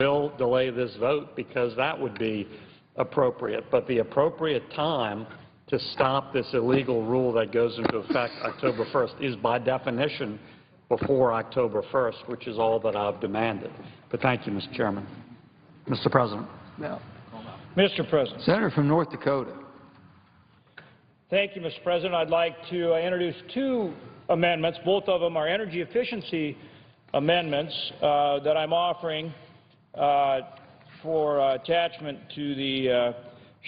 will delay this vote because that would be appropriate. But the appropriate time to stop this illegal rule that goes into effect October 1st is by definition before October 1st, which is all that I've demanded. But thank you, Mr. Chairman. Mr. President. Now, Mr. President. Senator from North Dakota. Thank you, Mr. President. I'd like to introduce two amendments. Both of them are energy efficiency amendments that I'm offering for attachment to the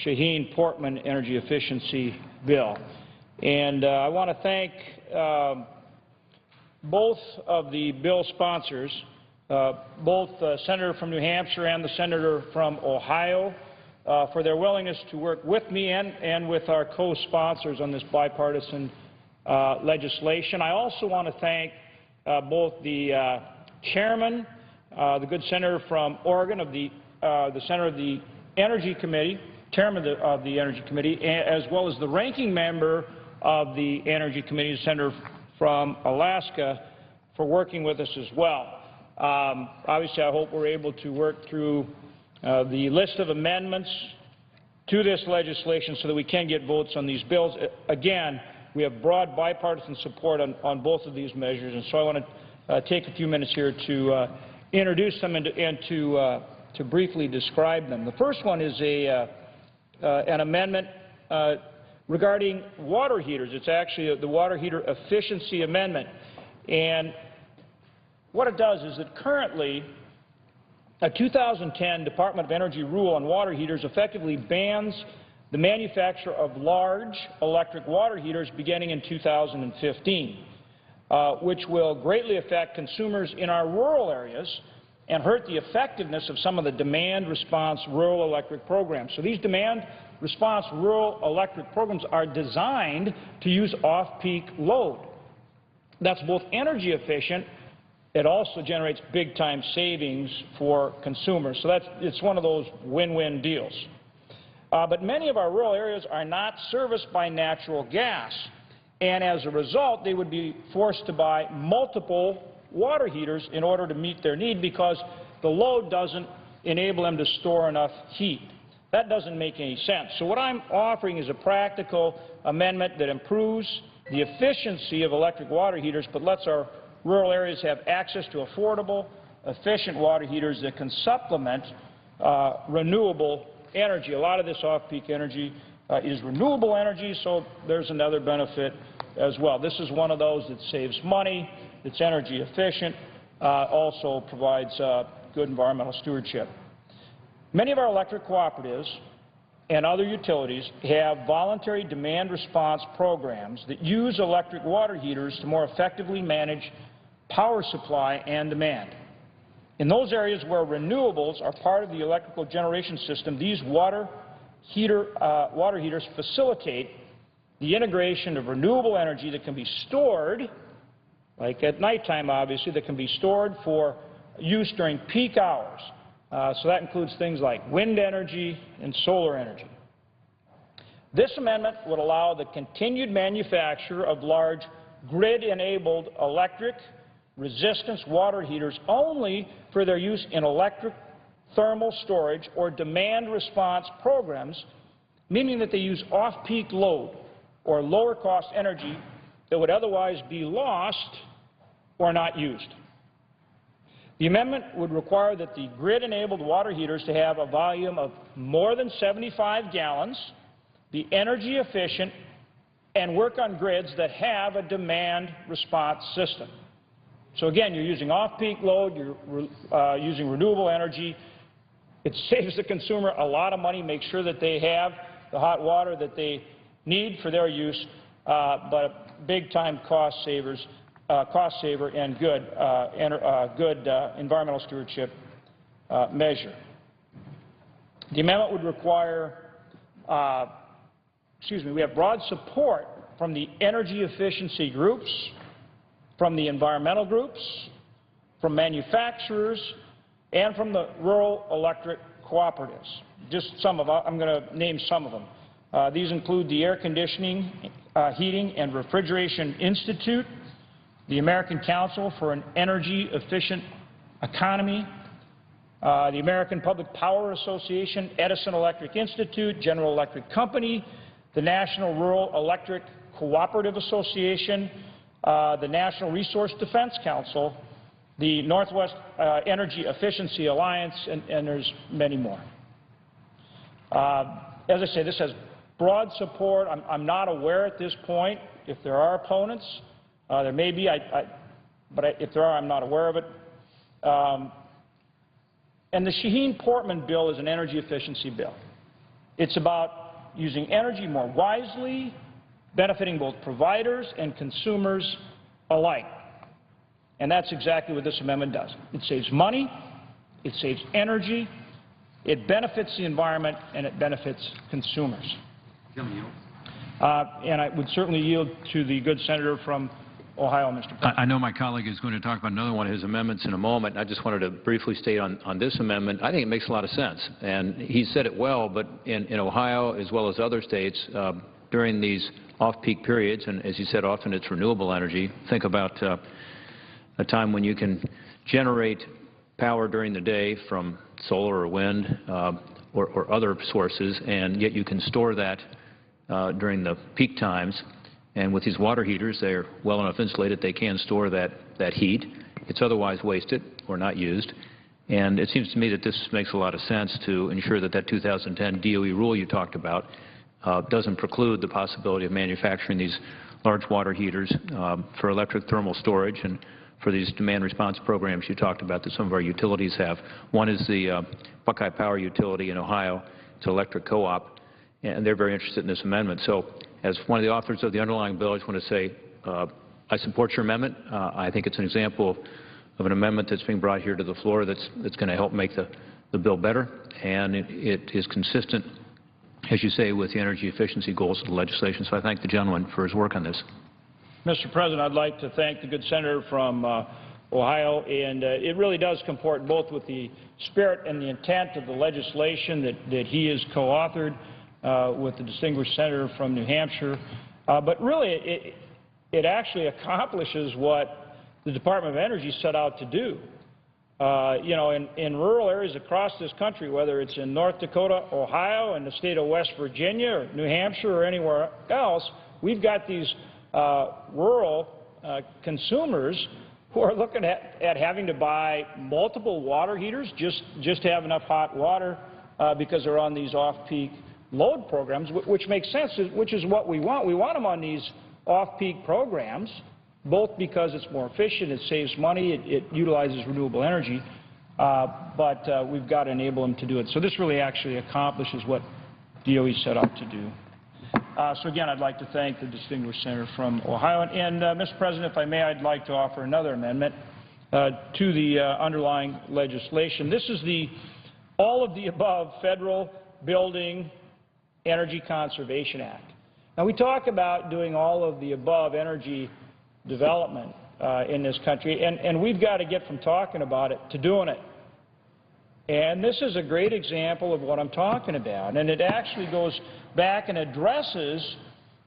Shaheen-Portman energy efficiency bill. And I want to thank both of the bill sponsors, both the senator from New Hampshire and the senator from Ohio, for their willingness to work with me and with our co-sponsors on this bipartisan legislation. I also want to thank both the chairman, the good senator from Oregon, of the senator of the Energy Committee, chairman of the Energy Committee, as well as the ranking member of the Energy Committee, the senator from Alaska, for working with us as well. Obviously, I hope we're able to work through the list of amendments to this legislation so that we can get votes on these bills. Again, we have broad bipartisan support on both of these measures, and so I want to take a few minutes here to introduce them and to briefly describe them. The first one is an amendment regarding water heaters. It's actually the water heater efficiency amendment. And what it does is that currently a 2010 Department of Energy rule on water heaters effectively bans the manufacture of large electric water heaters beginning in 2015, which will greatly affect consumers in our rural areas and hurt the effectiveness of some of the demand response rural electric programs. So these demand response rural electric programs are designed to use off-peak load. That's both energy efficient. It also generates big-time savings for consumers. So it's one of those win-win deals. But many of our rural areas are not serviced by natural gas, and as a result, they would be forced to buy multiple water heaters in order to meet their need because the load doesn't enable them to store enough heat. That doesn't make any sense. So what I'm offering is a practical amendment that improves the efficiency of electric water heaters but lets our rural areas have access to affordable, efficient water heaters that can supplement renewable energy. A lot of this off-peak energy is renewable energy, so there's another benefit as well. This is one of those that saves money, it's energy efficient, also provides good environmental stewardship. Many of our electric cooperatives and other utilities have voluntary demand response programs that use electric water heaters to more effectively manage power supply and demand. In those areas where renewables are part of the electrical generation system, these water heaters facilitate the integration of renewable energy that can be stored, like at nighttime obviously, that can be stored for use during peak hours. So that includes things like wind energy and solar energy. This amendment would allow the continued manufacture of large grid-enabled electric resistance water heaters only for their use in electric thermal storage or demand response programs, meaning that they use off-peak load or lower-cost energy that would otherwise be lost or not used. The amendment would require that the grid-enabled water heaters to have a volume of more than 75 gallons, be energy efficient, and work on grids that have a demand response system. So again, you're using off-peak load, you're using renewable energy. It saves the consumer a lot of money, makes sure that they have the hot water that they need for their use, but big-time cost saver and good environmental stewardship measure. The amendment would require, we have broad support from the energy efficiency groups, from the environmental groups, from manufacturers, and from the rural electric cooperatives. Just some of them. I'm going to name some of them. These include the Air Conditioning, Heating, and Refrigeration Institute, the American Council for an Energy Efficient Economy, the American Public Power Association, Edison Electric Institute, General Electric Company, the National Rural Electric Cooperative Association, the National Resource Defense Council, the Northwest Energy Efficiency Alliance, and there's many more. As I say, this has broad support. I'm not aware at this point if there are opponents. There may be, but if there are, I'm not aware of it. And the Shaheen-Portman bill is an energy efficiency bill. It's about using energy more wisely, benefiting both providers and consumers alike. And that's exactly what this amendment does. It saves money, it saves energy, it benefits the environment, and it benefits consumers. And I would certainly yield to the good senator from Ohio, Mr. President. I know my colleague is going to talk about another one of his amendments in a moment. I just wanted to briefly state on this amendment, I think it makes a lot of sense. And he said it well, but in Ohio as well as other states, during these off-peak periods, and as you said, often it's renewable energy, think about a time when you can generate power during the day from solar or wind or other sources, and yet you can store that during the peak times. And with these water heaters, they're well enough insulated they can store that heat. It's otherwise wasted or not used. And it seems to me that this makes a lot of sense to ensure that that 2010 DOE rule you talked about doesn't preclude the possibility of manufacturing these large water heaters for electric thermal storage and for these demand response programs you talked about that some of our utilities have. One is the Buckeye Power Utility in Ohio. It's an electric co-op, and they're very interested in this amendment. So as one of the authors of the underlying bill, I just want to say I support your amendment. I think it's an example of an amendment that's being brought here to the floor that's going to help make the bill better, and it is consistent, as you say, with the energy efficiency goals of the legislation. So I thank the gentleman for his work on this. Mr. President, I'd like to thank the good senator from Ohio, and it really does comport both with the spirit and the intent of the legislation that he has co-authored with the distinguished senator from New Hampshire. But really, it actually accomplishes what the Department of Energy set out to do. You know, in rural areas across this country, whether it's in North Dakota, Ohio, and the state of West Virginia, or New Hampshire, or anywhere else, we've got these rural consumers who are looking at having to buy multiple water heaters just to have enough hot water because they're on these off-peak load programs, which makes sense, which is what we want. We want them on these off-peak programs, both because it's more efficient, it saves money, it utilizes renewable energy, but we've got to enable them to do it. So this really actually accomplishes what DOE set out to do. So again, I'd like to thank the distinguished senator from Ohio. And Mr. President, if I may, I'd like to offer another amendment to the underlying legislation. This is the all of the above Federal Building Energy Conservation Act. Now, we talk about doing all of the above energy development in this country, and we've got to get from talking about it to doing it. And this is a great example of what I'm talking about. And it actually goes back and addresses,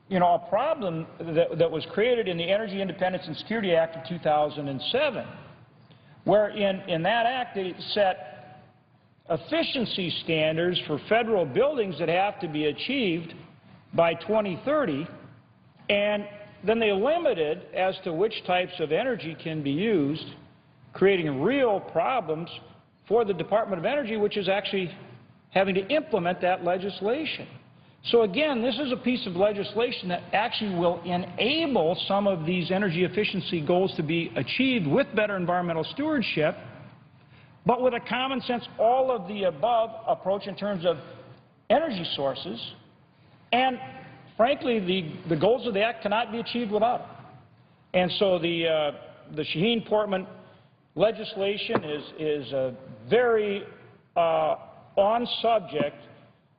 you know, a problem that was created in the Energy Independence and Security Act of 2007, where in that act it set efficiency standards for federal buildings that have to be achieved by 2030, and then they limited as to which types of energy can be used, creating real problems for the Department of Energy, which is actually having to implement that legislation. So again, this is a piece of legislation that actually will enable some of these energy efficiency goals to be achieved with better environmental stewardship, but with a common sense, all of the above approach in terms of energy sources. And frankly, the goals of the Act cannot be achieved without it. And so the Shaheen-Portman legislation is a very on-subject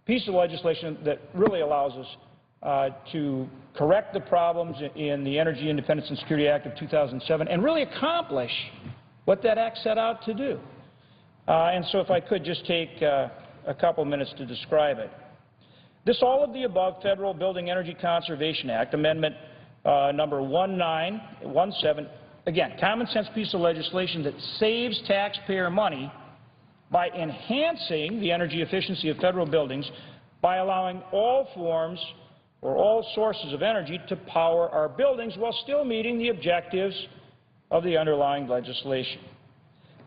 piece of legislation that really allows us to correct the problems in the Energy Independence and Security Act of 2007 and really accomplish what that act set out to do. And so if I could just take a couple minutes to describe it. This all of the above Federal Building Energy Conservation Act, Amendment number 1917, again, common sense piece of legislation that saves taxpayer money by enhancing the energy efficiency of federal buildings by allowing all forms or all sources of energy to power our buildings while still meeting the objectives of the underlying legislation.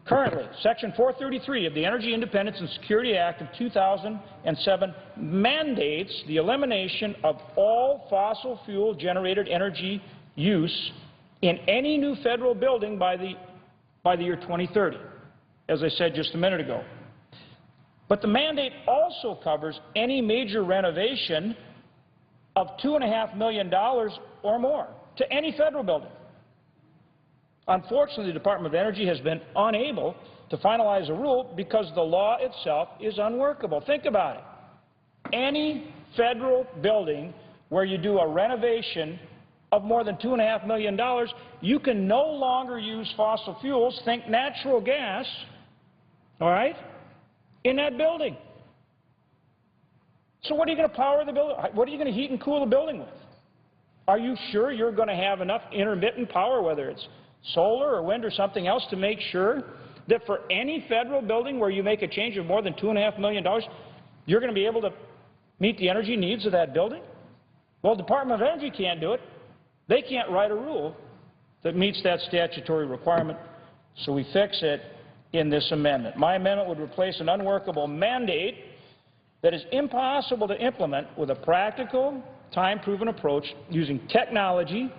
Currently, Section 433 of the Energy Independence and Security Act of 2007 mandates the elimination of all fossil fuel-generated energy use in any new federal building by the year 2030, as I said just a minute ago. But the mandate also covers any major renovation of $2.5 million or more to any federal building. Unfortunately, the Department of Energy has been unable to finalize a rule because the law itself is unworkable. Think about it. Any federal building where you do a renovation of more than $2.5 million, you can no longer use fossil fuels, think natural gas, all right, in that building. So what are you going to power the building? What are you going to heat and cool the building with? Are you sure you're going to have enough intermittent power, whether it's solar or wind or something else, to make sure that for any federal building where you make a change of more than $2.5 million, you're going to be able to meet the energy needs of that building? Well, the Department of Energy can't do it. They can't write a rule that meets that statutory requirement, so we fix it in this amendment. My amendment would replace an unworkable mandate that is impossible to implement with a practical, time-proven approach using technology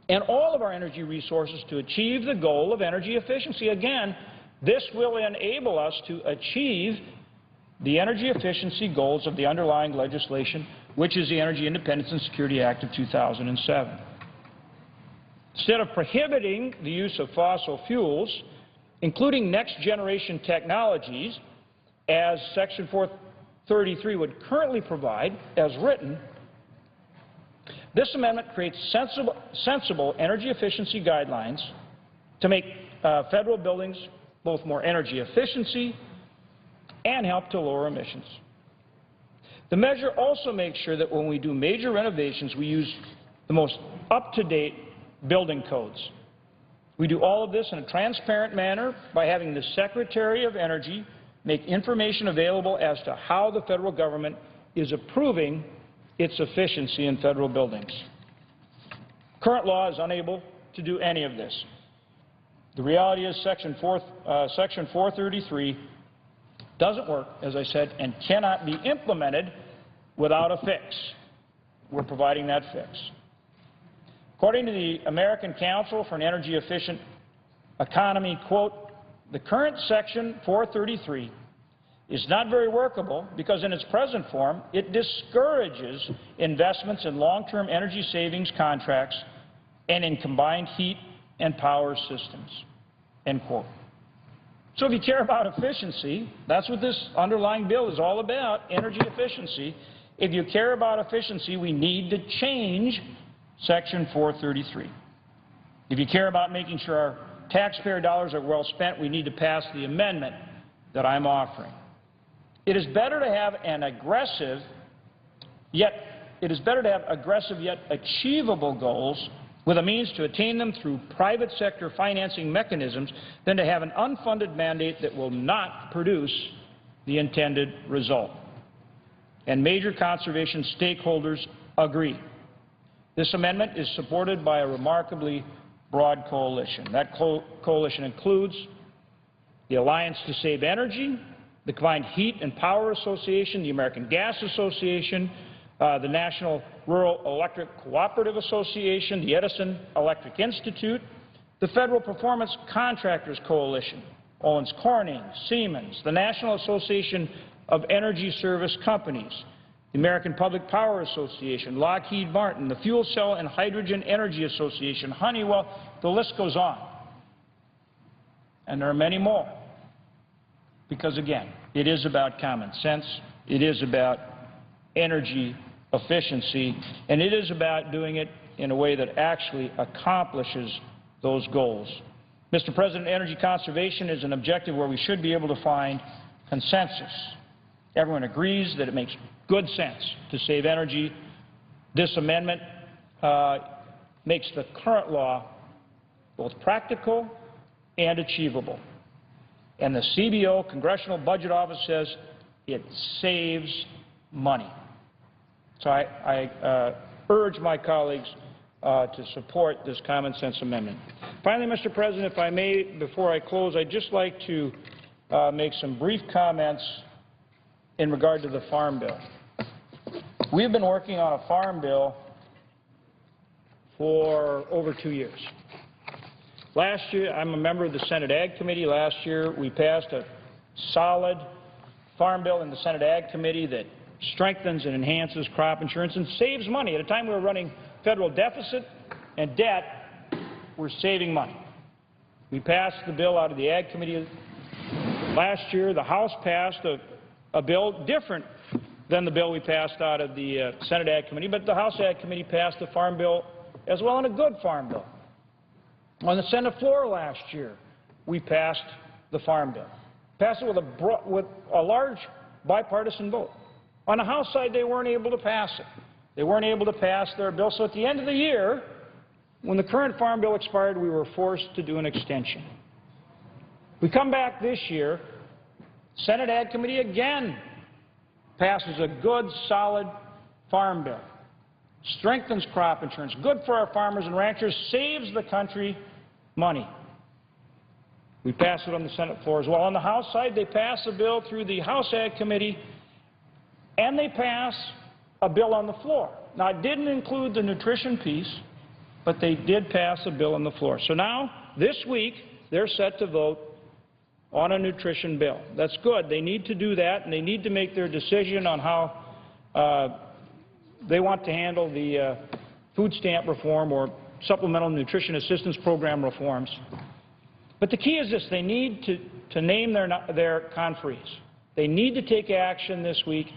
and all of our energy resources to achieve the goal of energy efficiency. Again, this will enable us to achieve the energy efficiency goals of the underlying legislation, which is the Energy Independence and Security Act of 2007. Instead of prohibiting the use of fossil fuels, including next-generation technologies, as Section 433 would currently provide, as written, this amendment creates sensible energy efficiency guidelines to make federal buildings both more energy efficiency and help to lower emissions. The measure also makes sure that when we do major renovations, we use the most up-to-date building codes. We do all of this in a transparent manner by having the Secretary of Energy make information available as to how the federal government is approving its efficiency in federal buildings. Current law is unable to do any of this. The reality is Section 433 doesn't work, as I said, and cannot be implemented without a fix. We're providing that fix. According to the American Council for an Energy Efficient Economy, quote, the current Section 433 is not very workable because in its present form it discourages investments in long-term energy savings contracts and in combined heat and power systems, end quote. So if you care about efficiency, that's what this underlying bill is all about, energy efficiency. If you care about efficiency, we need to change Section 433. If you care about making sure our taxpayer dollars are well spent, we need to pass the amendment that I'm offering. It is better to have aggressive yet achievable goals with a means to attain them through private sector financing mechanisms than to have an unfunded mandate that will not produce the intended result. And major conservation stakeholders agree. This amendment is supported by a remarkably broad coalition. That coalition includes the Alliance to Save Energy, the Combined Heat and Power Association, the American Gas Association, the National Rural Electric Cooperative Association, the Edison Electric Institute, the Federal Performance Contractors Coalition, Owens Corning, Siemens, the National Association of Energy Service Companies, the American Public Power Association, Lockheed Martin, the Fuel Cell and Hydrogen Energy Association, Honeywell, the list goes on. And there are many more. Because, again, it is about common sense, it is about energy efficiency, and it is about doing it in a way that actually accomplishes those goals. Mr. President, energy conservation is an objective where we should be able to find consensus. Everyone agrees that it makes good sense to save energy. This amendment makes the current law both practical and achievable. And the CBO, Congressional Budget Office, says it saves money. So I urge my colleagues to support this common sense amendment. Finally, Mr. President, if I may, before I close, I'd just like to make some brief comments in regard to the Farm Bill. We've been working on a Farm Bill for over 2 years. Last year, I'm a member of the Senate Ag Committee. Last year, we passed a solid Farm Bill in the Senate Ag Committee that strengthens and enhances crop insurance and saves money. At a time we were running federal deficit and debt, we're saving money. We passed the bill out of the Ag Committee last year. The House passed a bill different than the bill we passed out of the Senate Ag Committee, but the House Ag Committee passed the Farm Bill as well, and a good Farm Bill. On the Senate floor last year, we passed the Farm Bill. Passed it with a large bipartisan vote. On the House side, they weren't able to pass it. They weren't able to pass their bill. So at the end of the year, when the current Farm Bill expired, we were forced to do an extension. We come back this year, Senate Ag Committee again passes a good, solid Farm Bill. Strengthens crop insurance, good for our farmers and ranchers, saves the country money. We pass it on the Senate floor as well. On the House side, they pass a bill through the House Ag Committee, and they pass a bill on the floor. Now, it didn't include the nutrition piece, but they did pass a bill on the floor. So now, this week, they're set to vote on a nutrition bill. That's good. They need to do that, and they need to make their decision on how they want to handle the food stamp reform or supplemental nutrition assistance program reforms. But the key is this: they need to name their conferees. They need to take action this week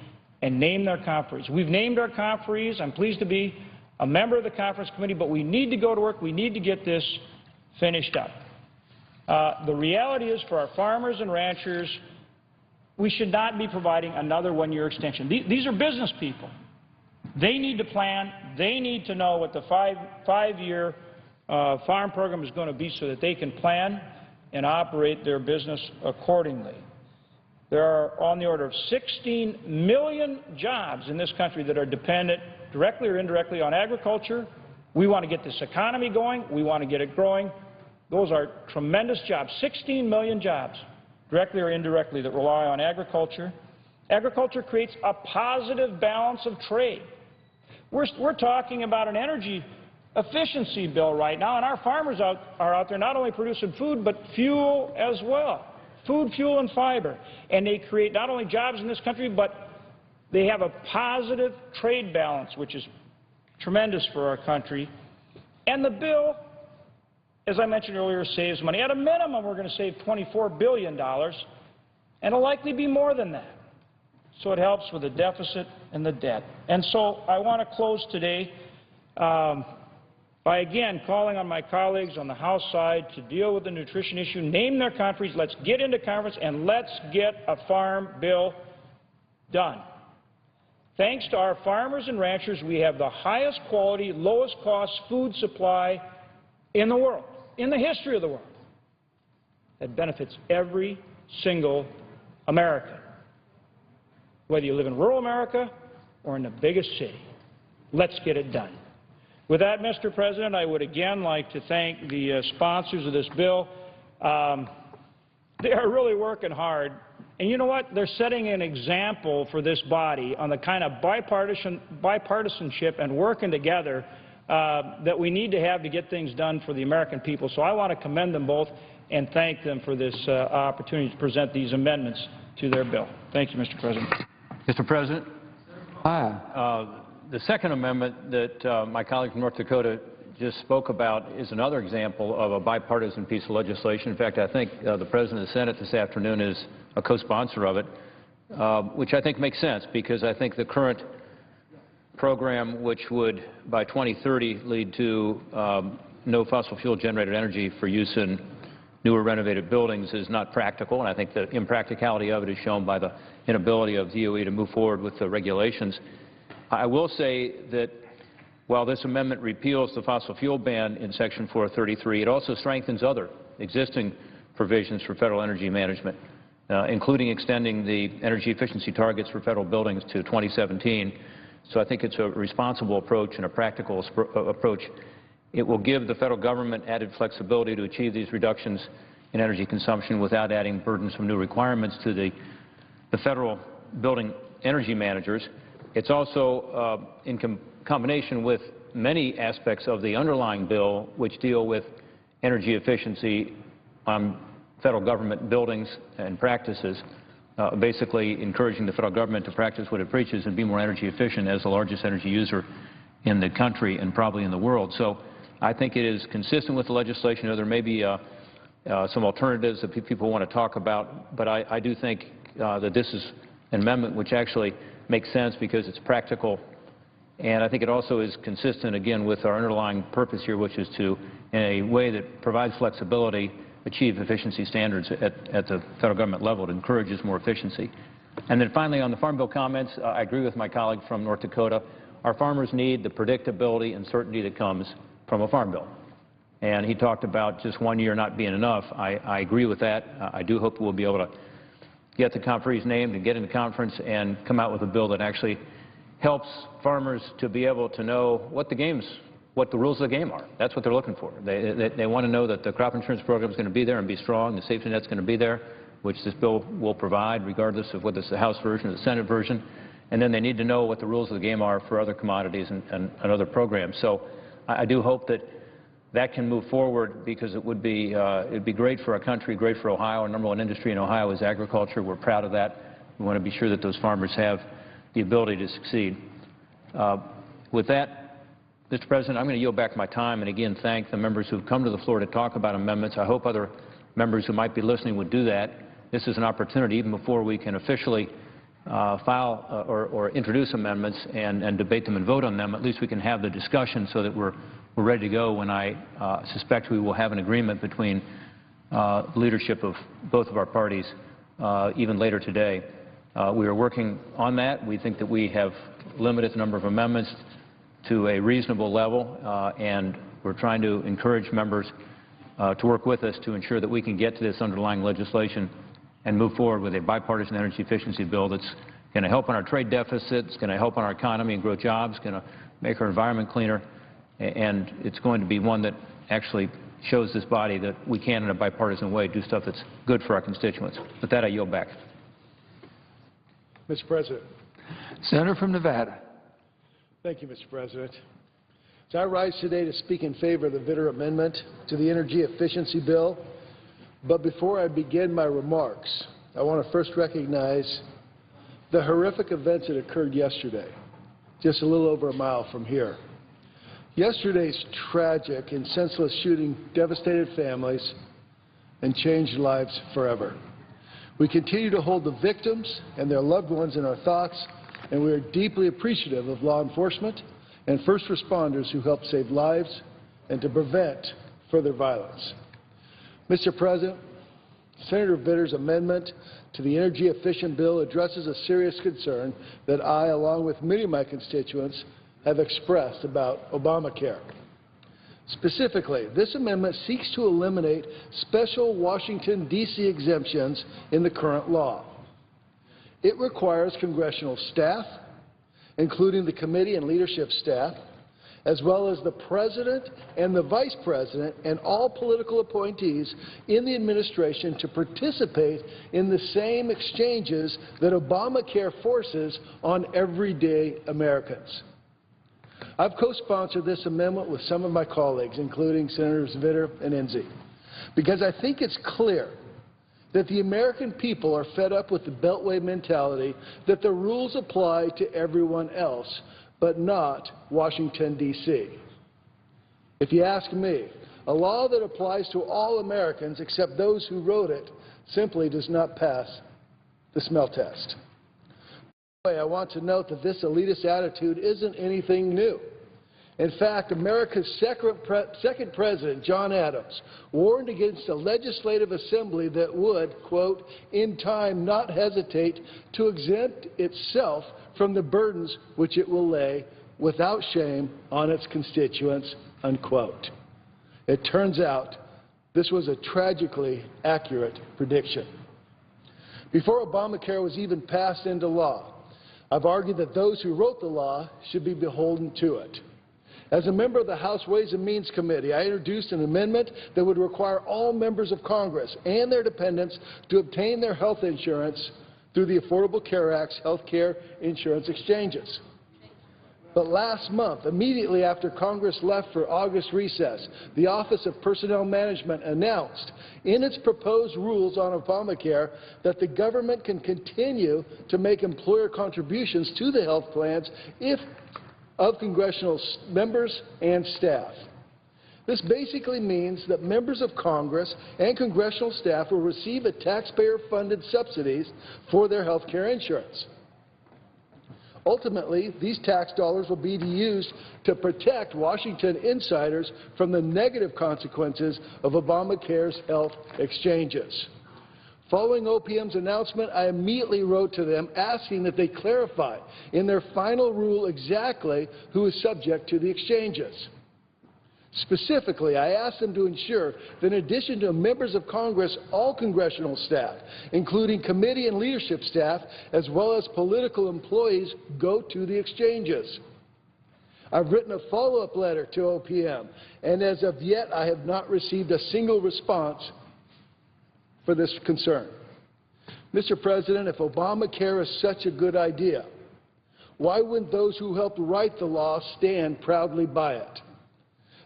and name their conferees. We've named our conferees. I'm pleased to be a member of the conference committee, but we need to go to work. We need to get this finished up. The reality is, for our farmers and ranchers, we should not be providing another one-year extension. These are business people. They need to plan. They need to know what the five-year farm program is going to be so that they can plan and operate their business accordingly. There are on the order of 16 million jobs in this country that are dependent directly or indirectly on agriculture. We want to get this economy going. We want to get it growing. Those are tremendous jobs, 16 million jobs, directly or indirectly, that rely on agriculture. Agriculture creates a positive balance of trade. We're talking about an energy efficiency bill right now, and our farmers are out there not only producing food, but fuel as well. Food, fuel, and fiber. And they create not only jobs in this country, but they have a positive trade balance, which is tremendous for our country. And the bill, as I mentioned earlier, saves money. At a minimum, we're going to save $24 billion, and it'll likely be more than that. So it helps with the deficit and the debt. And so I want to close today by, again, calling on my colleagues on the House side to deal with the nutrition issue, name their conferees, let's get into conference, and let's get a farm bill done. Thanks to our farmers and ranchers, we have the highest quality, lowest cost food supply in the world, in the history of the world, that benefits every single American, whether you live in rural America or in the biggest city. Let's get it done. With that, Mr. President, I would again like to thank the sponsors of this bill. They are really working hard. And you know what? They're setting an example for this body on the kind of bipartisanship and working together that we need to have to get things done for the American people. So I want to commend them both and thank them for this opportunity to present these amendments to their bill. Thank you, Mr. President. Mr. President? The second amendment that my colleague from North Dakota just spoke about is another example of a bipartisan piece of legislation. In fact, I think the President of the Senate this afternoon is a co-sponsor of it, which I think makes sense, because I think the current program, which would by 2030 lead to no fossil fuel generated energy for use in newer renovated buildings, is not practical, and I think the impracticality of it is shown by the inability of DOE to move forward with the regulations. I will say that while this amendment repeals the fossil fuel ban in Section 433, it also strengthens other existing provisions for federal energy management, including extending the energy efficiency targets for federal buildings to 2017. So I think it's a responsible approach and a practical approach. It will give the federal government added flexibility to achieve these reductions in energy consumption without adding burdensome new requirements to the federal building energy managers. It's also in combination with many aspects of the underlying bill which deal with energy efficiency on federal government buildings and practices, basically encouraging the federal government to practice what it preaches and be more energy efficient as the largest energy user in the country and probably in the world. So I think it is consistent with the legislation. There may be some alternatives that people want to talk about, but I do think that this is an amendment which actually makes sense because it's practical, and I think it also is consistent, again, with our underlying purpose here, which is to, in a way that provides flexibility, achieve efficiency standards at the federal government level. It encourages more efficiency. And then finally, on the Farm Bill comments, I agree with my colleague from North Dakota. Our farmers need the predictability and certainty that comes from a Farm Bill. And he talked about just 1 year not being enough. I agree with that. I do hope we'll be able to get the conferees named and get into conference and come out with a bill that actually helps farmers to be able to know what the rules of the game are. That's what they're looking for. They want to know that the crop insurance program is going to be there and be strong, the safety net's going to be there, which this bill will provide regardless of whether it's the House version or the Senate version. And then they need to know what the rules of the game are for other commodities and other programs. So I do hope that that can move forward because it would be great for our country, great for Ohio. Our number one industry in Ohio is agriculture. We're proud of that. We want to be sure that those farmers have the ability to succeed. With that, Mr. President, I'm going to yield back my time and again thank the members who have come to the floor to talk about amendments. I hope other members who might be listening would do that. This is an opportunity, even before we can officially file or introduce amendments and debate them and vote on them, at least we can have the discussion so that we're ready to go when I suspect we will have an agreement between leadership of both of our parties even later today. We are working on that. We think that we have limited the number of amendments to a reasonable level, and we're trying to encourage members to work with us to ensure that we can get to this underlying legislation and move forward with a bipartisan energy efficiency bill that's going to help on our trade deficit, it's going to help on our economy and grow jobs, going to make our environment cleaner, and it's going to be one that actually shows this body that we can, in a bipartisan way, do stuff that's good for our constituents. With that, I yield back. Mr. President. Senator from Nevada. Thank you, Mr. President. As I rise today to speak in favor of the Vitter Amendment to the Energy Efficiency Bill, but before I begin my remarks, I want to first recognize the horrific events that occurred yesterday, just a little over a mile from here. Yesterday's tragic and senseless shooting devastated families and changed lives forever. We continue to hold the victims and their loved ones in our thoughts, and we are deeply appreciative of law enforcement and first responders who help save lives and to prevent further violence. Mr. President, Senator Vitter's amendment to the Energy Efficient Bill addresses a serious concern that I, along with many of my constituents, have expressed about Obamacare. Specifically, this amendment seeks to eliminate special Washington, D.C. exemptions in the current law. It requires congressional staff, including the committee and leadership staff, as well as the President and the Vice President and all political appointees in the administration to participate in the same exchanges that Obamacare forces on everyday Americans. I've co-sponsored this amendment with some of my colleagues, including Senators Vitter and Enzi, because I think it's clear that the American people are fed up with the Beltway mentality that the rules apply to everyone else, but not Washington, D.C. If you ask me, a law that applies to all Americans except those who wrote it simply does not pass the smell test. I want to note that this elitist attitude isn't anything new. In fact, America's second president, John Adams, warned against a legislative assembly that would, quote, in time not hesitate to exempt itself from the burdens which it will lay without shame on its constituents, unquote. It turns out This was a tragically accurate prediction. Before Obamacare was even passed into law, I've argued that those who wrote the law should be beholden to it. As a member of the House Ways and Means Committee, I introduced an amendment that would require all members of Congress and their dependents to obtain their health insurance through the Affordable Care Act's health care insurance exchanges. But last month, immediately after Congress left for August recess, the Office of Personnel Management announced in its proposed rules on Obamacare that the government can continue to make employer contributions to the health plans of congressional members and staff. This basically means that members of Congress and congressional staff will receive a taxpayer-funded subsidies for their health care insurance. Ultimately, these tax dollars will be used to protect Washington insiders from the negative consequences of Obamacare's health exchanges. Following OPM's announcement, I immediately wrote to them asking that they clarify in their final rule exactly who is subject to the exchanges. Specifically, I asked them to ensure that in addition to members of Congress, all congressional staff, including committee and leadership staff, as well as political employees, go to the exchanges. I've written a follow-up letter to OPM, and as of yet, I have not received a single response for this concern. Mr. President, if Obamacare is such a good idea, why wouldn't those who helped write the law stand proudly by it?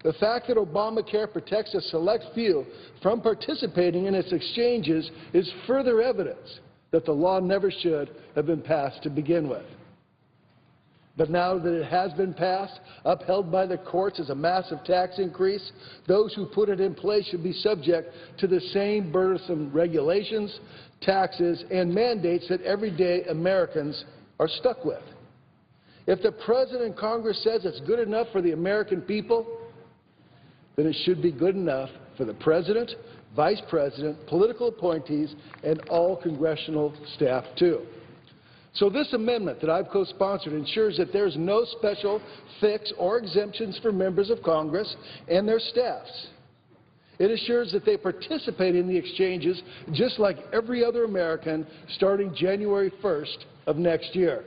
The fact that Obamacare protects a select few from participating in its exchanges is further evidence that the law never should have been passed to begin with. But now that it has been passed, upheld by the courts as a massive tax increase, those who put it in place should be subject to the same burdensome regulations, taxes, and mandates that everyday Americans are stuck with. If the President and Congress says it's good enough for the American people, then it should be good enough for the President, Vice President, political appointees, and all congressional staff, too. So this amendment that I've co-sponsored ensures that there's no special fix or exemptions for members of Congress and their staffs. It assures that they participate in the exchanges just like every other American starting January 1st of next year.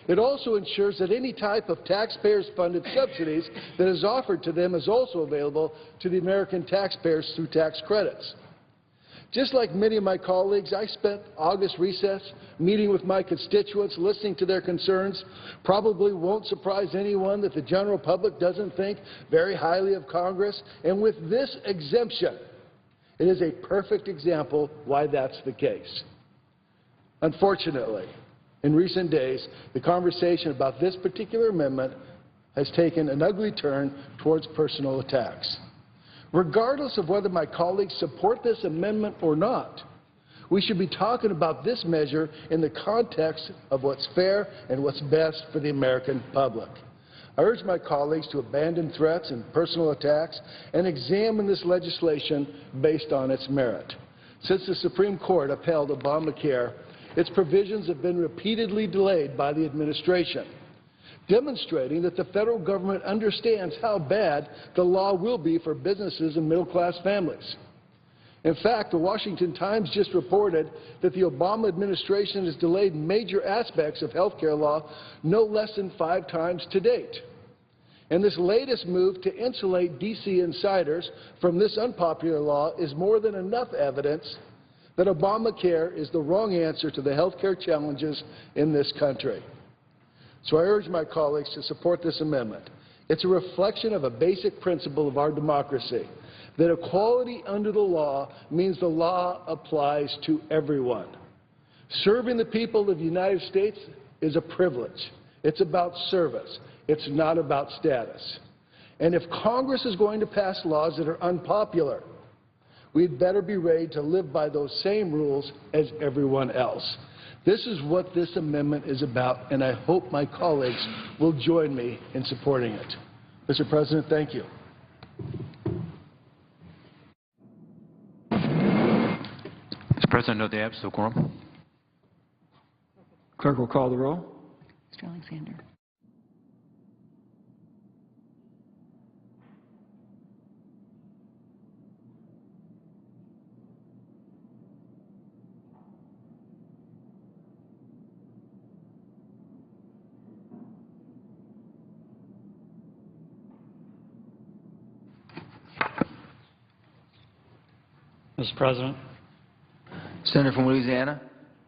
It also ensures that any type of taxpayers-funded subsidies that is offered to them is also available to the American taxpayers through tax credits. Just like many of my colleagues, I spent August recess meeting with my constituents, listening to their concerns. Probably won't surprise anyone that the general public doesn't think very highly of Congress. And with this exemption, it is a perfect example why that's the case. Unfortunately, in recent days, the conversation about this particular amendment has taken an ugly turn towards personal attacks. Regardless of whether my colleagues support this amendment or not, we should be talking about this measure in the context of what's fair and what's best for the American public. I urge my colleagues to abandon threats and personal attacks and examine this legislation based on its merit. Since the Supreme Court upheld Obamacare, its provisions have been repeatedly delayed by the administration, demonstrating that the federal government understands how bad the law will be for businesses and middle-class families. In fact, the Washington Times just reported that the Obama administration has delayed major aspects of health care law no less than 5 times to date. And this latest move to insulate D.C. insiders from this unpopular law is more than enough evidence that Obamacare is the wrong answer to the health care challenges in this country. So I urge my colleagues to support this amendment. It's a reflection of a basic principle of our democracy, that equality under the law means the law applies to everyone. Serving the people of the United States is a privilege. It's about service. It's not about status. And if Congress is going to pass laws that are unpopular, we'd better be ready to live by those same rules as everyone else. This is what this amendment is about, and I hope my colleagues will join me in supporting it. Mr. President, thank you. Mr. President, note the absence of quorum. Clerk will call the roll. Mr. Alexander. Mr. President. Senator from Louisiana.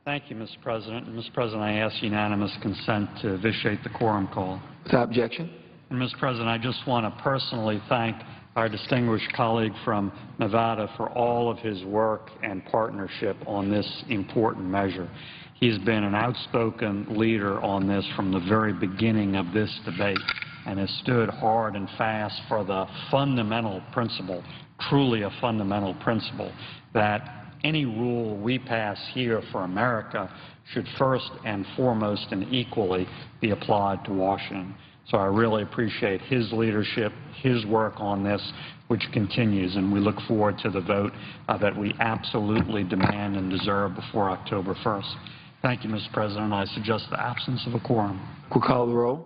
Thank you, Mr. President. And, Mr. President, I ask unanimous consent to vitiate the quorum call. Without objection. And, Mr. President, I just want to personally thank our distinguished colleague from Nevada for all of his work and partnership on this important measure. He's been an outspoken leader on this from the very beginning of this debate and has stood hard and fast for the fundamental principle, truly a fundamental principle, that any rule we pass here for America should first and foremost and equally be applied to Washington. So I really appreciate his leadership, his work on this, which continues, and we look forward to the vote that we absolutely demand and deserve before October 1st. Thank you, Mr. President. I suggest the absence of a quorum. Will call the roll.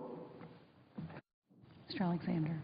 Mr. Alexander.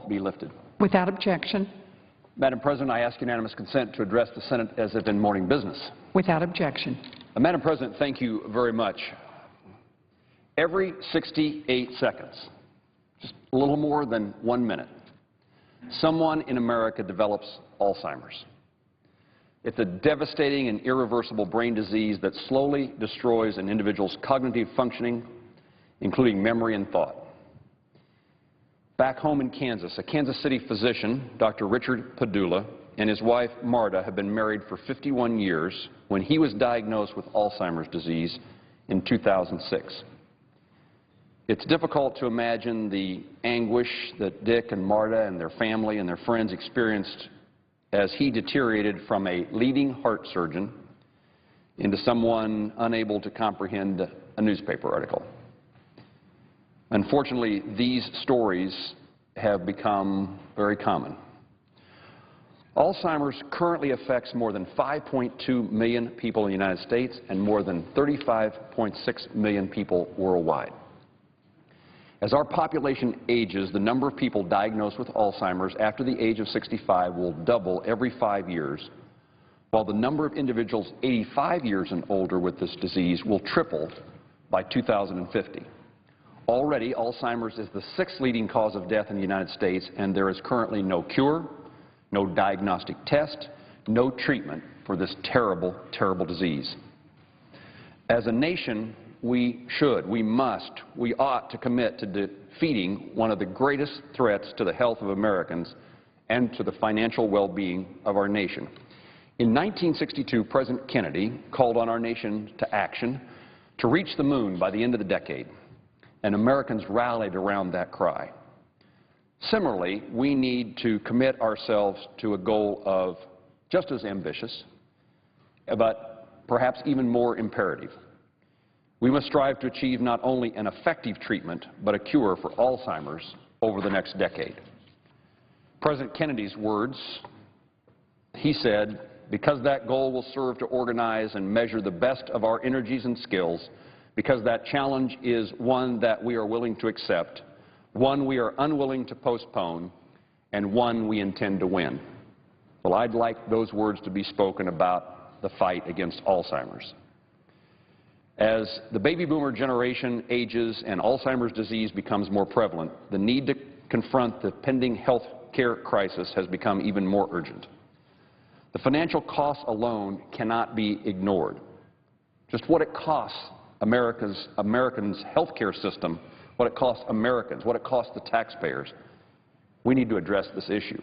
Be lifted. Without objection. Madam President, I ask unanimous consent to address the Senate as if in morning business. Without objection. Madam President, thank you very much. Every 68 seconds, just a little more than 1 minute, someone in America develops Alzheimer's. It's a devastating and irreversible brain disease that slowly destroys an individual's cognitive functioning, including memory and thought. Back home in Kansas, a Kansas City physician, Dr. Richard Padula, and his wife, Marta, have been married for 51 years when he was diagnosed with Alzheimer's disease in 2006. It's difficult to imagine the anguish that Dick and Marta and their family and their friends experienced as he deteriorated from a leading heart surgeon into someone unable to comprehend a newspaper article. Unfortunately, these stories have become very common. Alzheimer's currently affects more than 5.2 million people in the United States and more than 35.6 million people worldwide. As our population ages, the number of people diagnosed with Alzheimer's after the age of 65 will double every 5 years, while the number of individuals 85 years and older with this disease will triple by 2050. Already, Alzheimer's is the 6th leading cause of death in the United States, and there is currently no cure, no diagnostic test, no treatment for this terrible, terrible disease. As a nation, we ought to commit to defeating one of the greatest threats to the health of Americans and to the financial well-being of our nation. In 1962, President Kennedy called on our nation to action to reach the moon by the end of the decade, and Americans rallied around that cry. Similarly, we need to commit ourselves to a goal of just as ambitious, but perhaps even more imperative. We must strive to achieve not only an effective treatment, but a cure for Alzheimer's over the next decade. President Kennedy's words, he said, because that goal will serve to organize and measure the best of our energies and skills, because that challenge is one that we are willing to accept, one we are unwilling to postpone, and one we intend to win. Well, I'd like those words to be spoken about the fight against Alzheimer's. As the baby boomer generation ages and Alzheimer's disease becomes more prevalent, the need to confront the pending health care crisis has become even more urgent. The financial costs alone cannot be ignored. Just what it costs Americans' health care system, what it costs Americans, what it costs the taxpayers. We need to address this issue.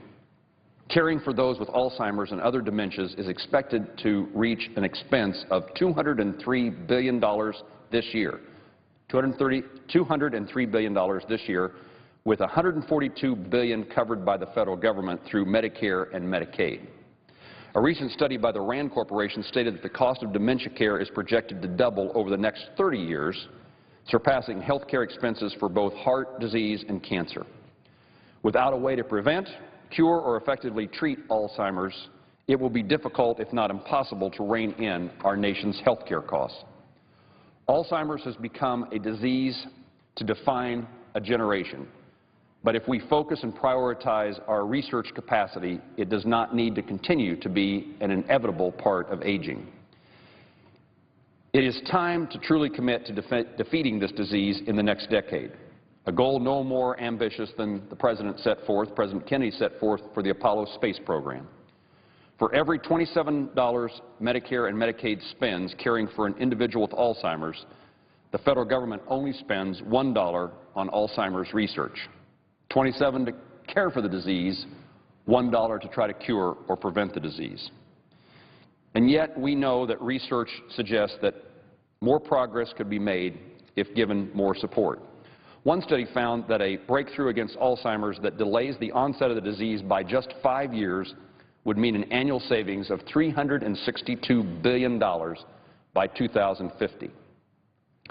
Caring for those with Alzheimer's and other dementias is expected to reach an expense of $203 billion this year. $203 billion this year, with $142 billion covered by the federal government through Medicare and Medicaid. A recent study by the RAND Corporation stated that the cost of dementia care is projected to double over the next 30 years, surpassing health care expenses for both heart disease and cancer. Without a way to prevent, cure, or effectively treat Alzheimer's, it will be difficult, if not impossible, to rein in our nation's health care costs. Alzheimer's has become a disease to define a generation. But if we focus and prioritize our research capacity, it does not need to continue to be an inevitable part of aging. It is time to truly commit to defeating this disease in the next decade, a goal no more ambitious than President Kennedy set forth for the Apollo space program. For every $27 Medicare and Medicaid spends caring for an individual with Alzheimer's, the federal government only spends $1 on Alzheimer's research. 27 to care for the disease, $1 to try to cure or prevent the disease. And yet we know that research suggests that more progress could be made if given more support. One study found that a breakthrough against Alzheimer's that delays the onset of the disease by just 5 years would mean an annual savings of $362 billion by 2050.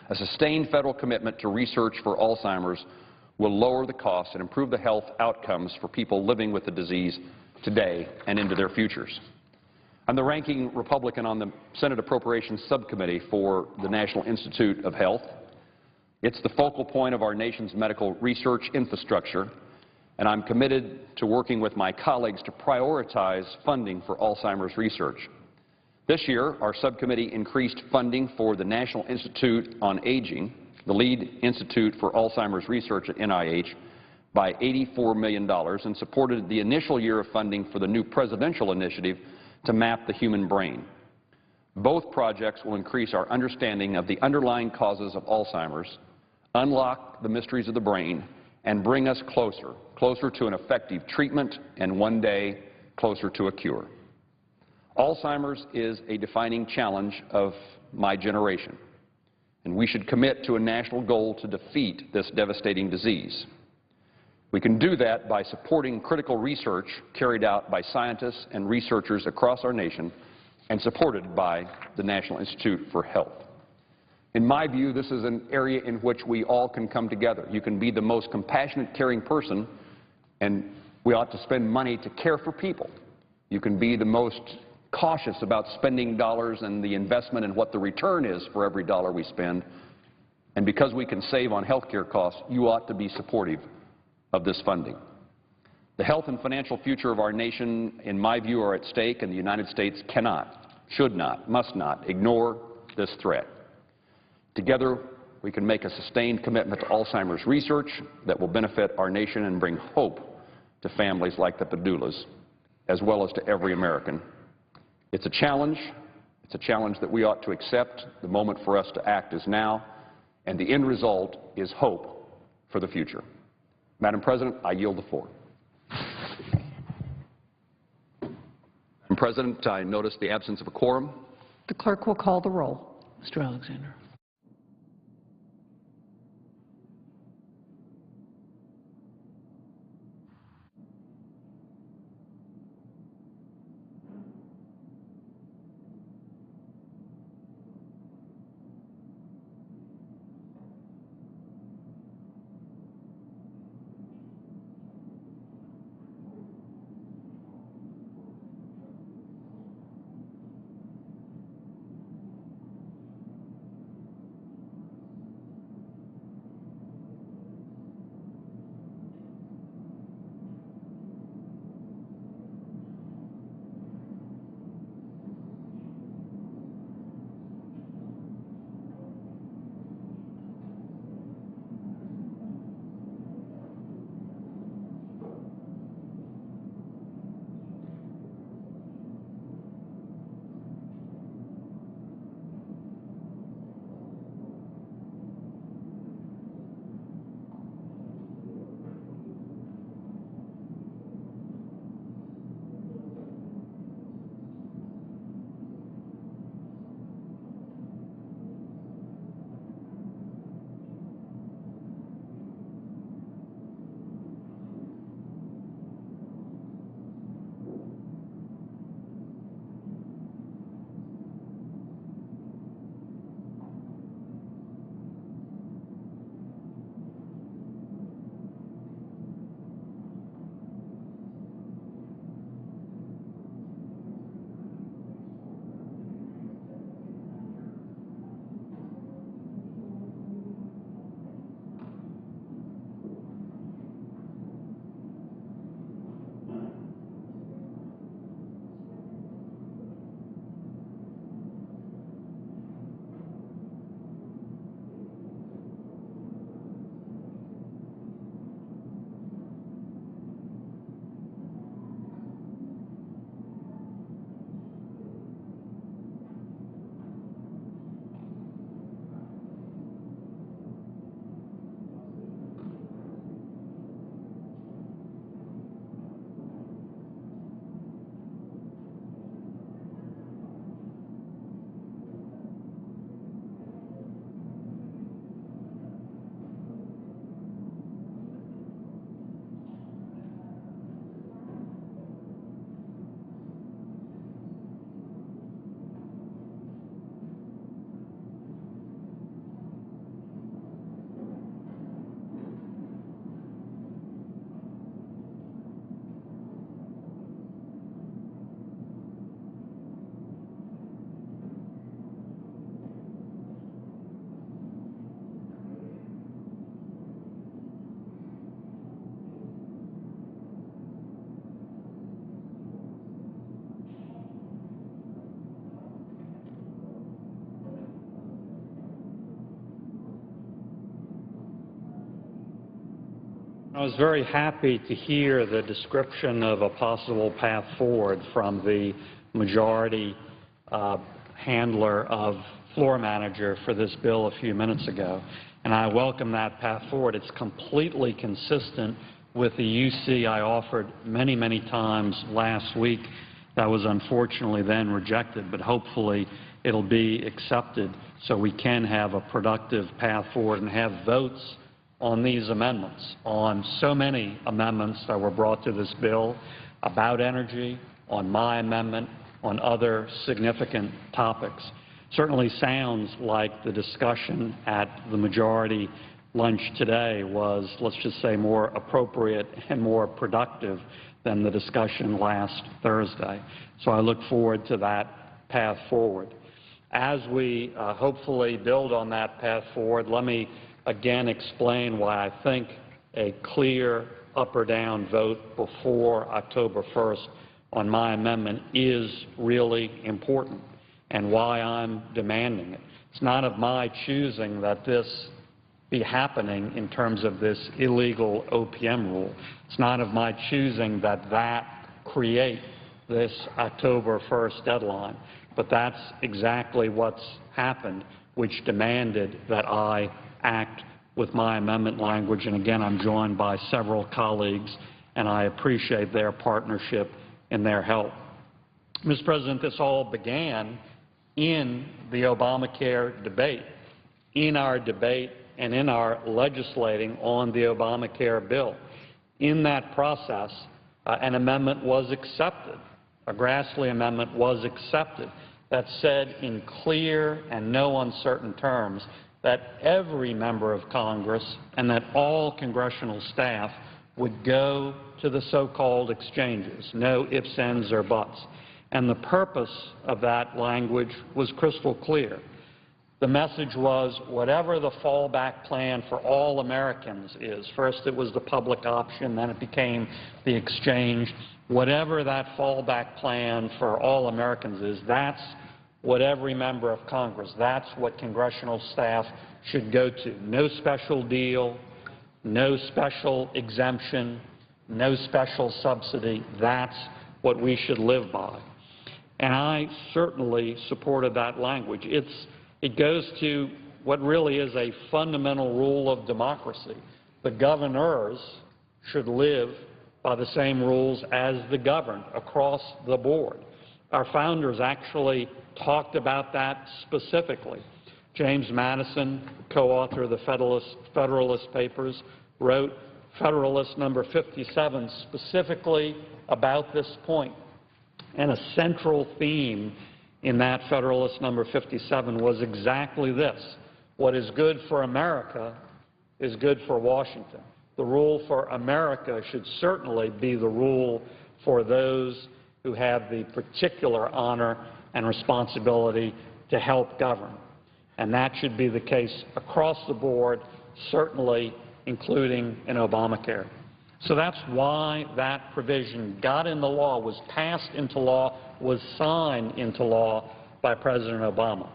A sustained federal commitment to research for Alzheimer's will lower the costs and improve the health outcomes for people living with the disease today and into their futures. I'm the ranking Republican on the Senate Appropriations Subcommittee for the National Institute of Health. It's the focal point of our nation's medical research infrastructure, and I'm committed to working with my colleagues to prioritize funding for Alzheimer's research. This year, our subcommittee increased funding for the National Institute on Aging, the lead institute for Alzheimer's research at NIH, by $84 million and supported the initial year of funding for the new presidential initiative to map the human brain. Both projects will increase our understanding of the underlying causes of Alzheimer's, unlock the mysteries of the brain, and bring us closer to an effective treatment and one day closer to a cure. Alzheimer's is a defining challenge of my generation, and we should commit to a national goal to defeat this devastating disease. We can do that by supporting critical research carried out by scientists and researchers across our nation and supported by the National Institute for Health. In my view, this is an area in which we all can come together. You can be the most compassionate, caring person, and we ought to spend money to care for people. You can be the most cautious about spending dollars and the investment and what the return is for every dollar we spend. And because we can save on health care costs, you ought to be supportive of this funding. The health and financial future of our nation, in my view, are at stake, and the United States cannot, should not, must not ignore this threat. Together, we can make a sustained commitment to Alzheimer's research that will benefit our nation and bring hope to families like the Pedulas, as well as to every American. It's a challenge. It's a challenge that we ought to accept. The moment for us to act is now, and the end result is hope for the future. Madam President, I yield the floor. Madam President, I notice the absence of a quorum. The clerk will call the roll. Mr. Alexander. I was very happy to hear the description of a possible path forward from the majority handler of floor manager for this bill a few minutes ago, and I welcome that path forward. It's completely consistent with the UC I offered many, many times last week that was unfortunately then rejected, but hopefully it'll be accepted so we can have a productive path forward and have votes on these amendments, on so many amendments that were brought to this bill about energy, on my amendment, on other significant topics. Certainly sounds like the discussion at the majority lunch today was, let's just say, more appropriate and more productive than the discussion last Thursday. So I look forward to that path forward. As we hopefully build on that path forward, let me again explain why I think a clear up or down vote before October 1st on my amendment is really important and why I'm demanding it. It's not of my choosing that this be happening in terms of this illegal OPM rule. It's not of my choosing that that create this October 1st deadline, but that's exactly what's happened, which demanded that I act with my amendment language. And again, I'm joined by several colleagues, and I appreciate their partnership and their help. Mr. President, this all began in the Obamacare debate, in our debate and in our legislating on the Obamacare bill. In that process, an amendment was accepted, a Grassley amendment was accepted that said in clear and no uncertain terms that every member of Congress and that all congressional staff would go to the so-called exchanges, no ifs, ands, or buts. And the purpose of that language was crystal clear. The message was whatever the fallback plan for all Americans is, first it was the public option, then it became the exchange, whatever that fallback plan for all Americans is, that's what every member of Congress, that's what congressional staff should go to. No special deal, no special exemption, no special subsidy. That's what we should live by. And I certainly supported that language. It goes to what really is a fundamental rule of democracy. The governors should live by the same rules as the governed across the board. Our founders actually talked about that specifically. James Madison, co-author of the Federalist Papers, wrote Federalist number 57 specifically about this point. And a central theme in that Federalist number 57 was exactly this: what is good for America is good for Washington. The rule for America should certainly be the rule for those who have the particular honor and responsibility to help govern. And that should be the case across the board, certainly including in Obamacare. So that's why that provision got in the law, was passed into law, was signed into law by President Obama.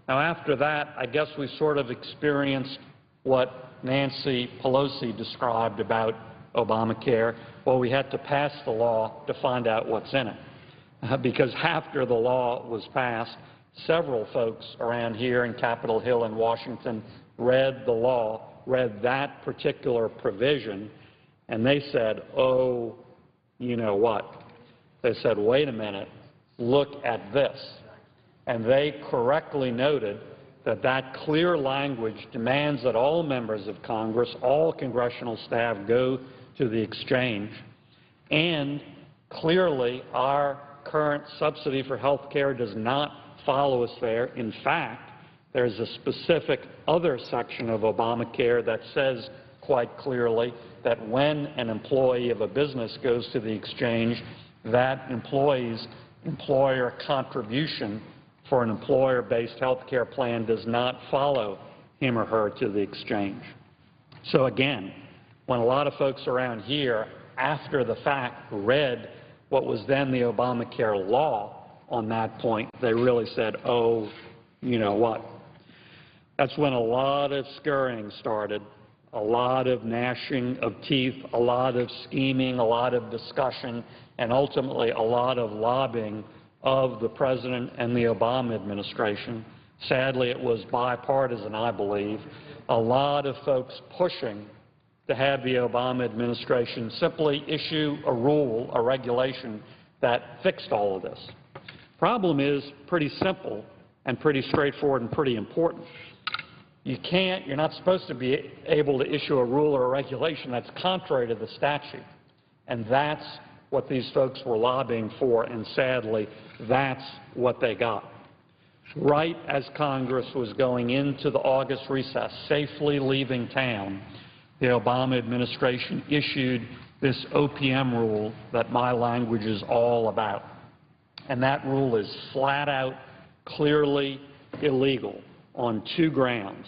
Now, after that, I guess we sort of experienced what Nancy Pelosi described about Obamacare. Well, we had to pass the law to find out what's in it. Because after the law was passed, several folks around here in Capitol Hill in Washington read the law, read that particular provision, and they said, oh, you know what? They said, wait a minute, look at this. And they correctly noted that that clear language demands that all members of Congress, all congressional staff go to the exchange, and clearly our current subsidy for health care does not follow us there. In fact, there's a specific other section of Obamacare that says quite clearly that when an employee of a business goes to the exchange, that employee's employer contribution for an employer-based health care plan does not follow him or her to the exchange. So again, when a lot of folks around here, after the fact, read what was then the Obamacare law on that point, they really said, oh, you know what? That's when a lot of scurrying started, a lot of gnashing of teeth, a lot of scheming, a lot of discussion, and ultimately a lot of lobbying of the President and the Obama administration. Sadly, it was bipartisan, I believe. A lot of folks pushing to have the Obama administration simply issue a rule, a regulation that fixed all of this. Problem is pretty simple and pretty straightforward and pretty important. You're not supposed to be able to issue a rule or a regulation that's contrary to the statute. And that's what these folks were lobbying for, and sadly, that's what they got. Right as Congress was going into the August recess, safely leaving town, the Obama administration issued this OPM rule that my language is all about. And that rule is flat out, clearly illegal on two grounds.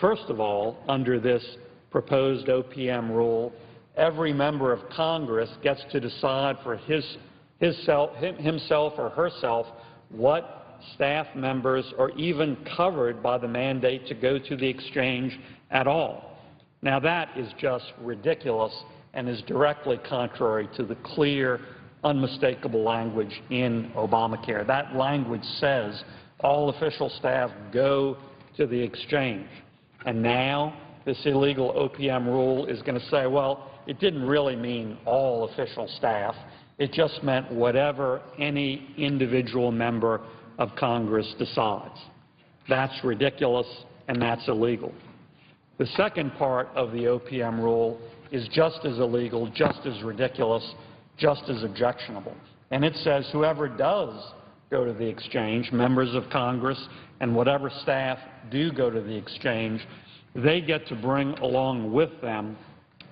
First of all, under this proposed OPM rule, every member of Congress gets to decide for himself or herself what staff members are even covered by the mandate to go to the exchange at all. Now, that is just ridiculous and is directly contrary to the clear, unmistakable language in Obamacare. That language says all official staff go to the exchange. And now this illegal OPM rule is going to say, well, it didn't really mean all official staff. It just meant whatever any individual member of Congress decides. That's ridiculous, and that's illegal. The second part of the OPM rule is just as illegal, just as ridiculous, just as objectionable. And it says whoever does go to the exchange, members of Congress and whatever staff do go to the exchange, they get to bring along with them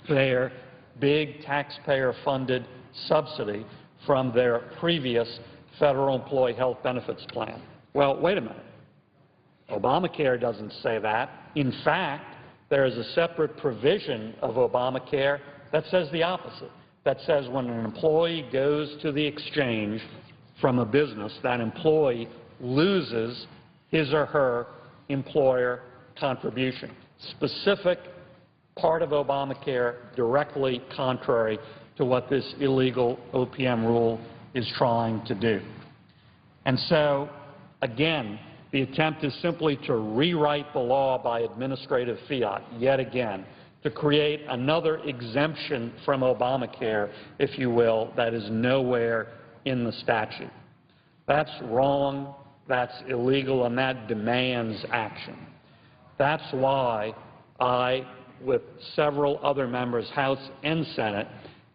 their big taxpayer-funded subsidy from their previous federal employee health benefits plan. Well, wait a minute. Obamacare doesn't say that. In fact, there is a separate provision of Obamacare that says the opposite, that says when an employee goes to the exchange from a business, that employee loses his or her employer contribution. Specific part of Obamacare directly contrary to what this illegal OPM rule is trying to do. And so, again, the attempt is simply to rewrite the law by administrative fiat, yet again, to create another exemption from Obamacare, if you will, that is nowhere in the statute. That's wrong, that's illegal, and that demands action. That's why I, with several other members, House and Senate,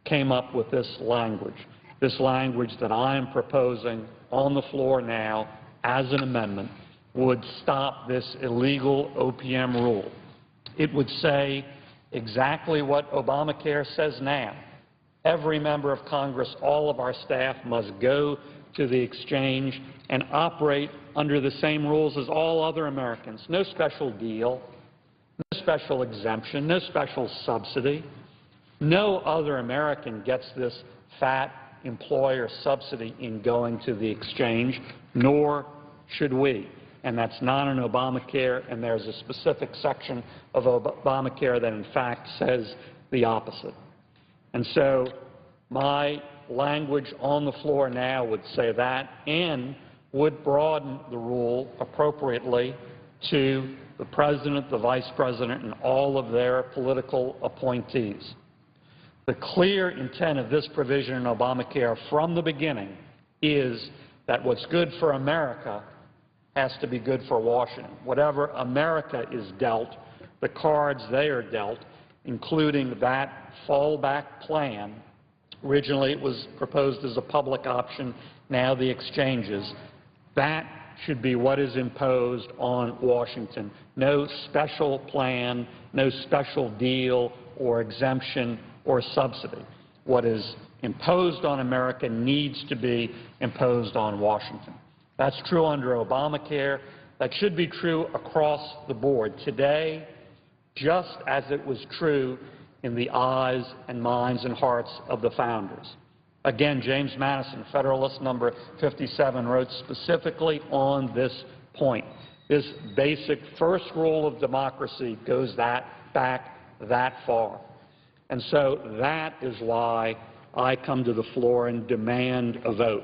came up with this language that I am proposing on the floor now as an amendment would stop this illegal OPM rule. It would say exactly what Obamacare says now. Every member of Congress, all of our staff must go to the exchange and operate under the same rules as all other Americans. No special deal, no special exemption, no special subsidy. No other American gets this fat employer subsidy in going to the exchange, nor should we. And that's not in Obamacare, and there's a specific section of Obamacare that in fact says the opposite. And so my language on the floor now would say that and would broaden the rule appropriately to the President, the Vice President, and all of their political appointees. The clear intent of this provision in Obamacare from the beginning is that what's good for America has to be good for Washington. Whatever America is dealt, the cards they are dealt, including that fallback plan. Originally, it was proposed as a public option, now the exchanges. That should be what is imposed on Washington. No special plan, no special deal or exemption or subsidy. What is imposed on America needs to be imposed on Washington. That's true under Obamacare. That should be true across the board. Today, just as it was true in the eyes and minds and hearts of the founders. Again, James Madison, Federalist number 57, wrote specifically on this point. This basic first rule of democracy goes back that far. And so that is why I come to the floor and demand a vote.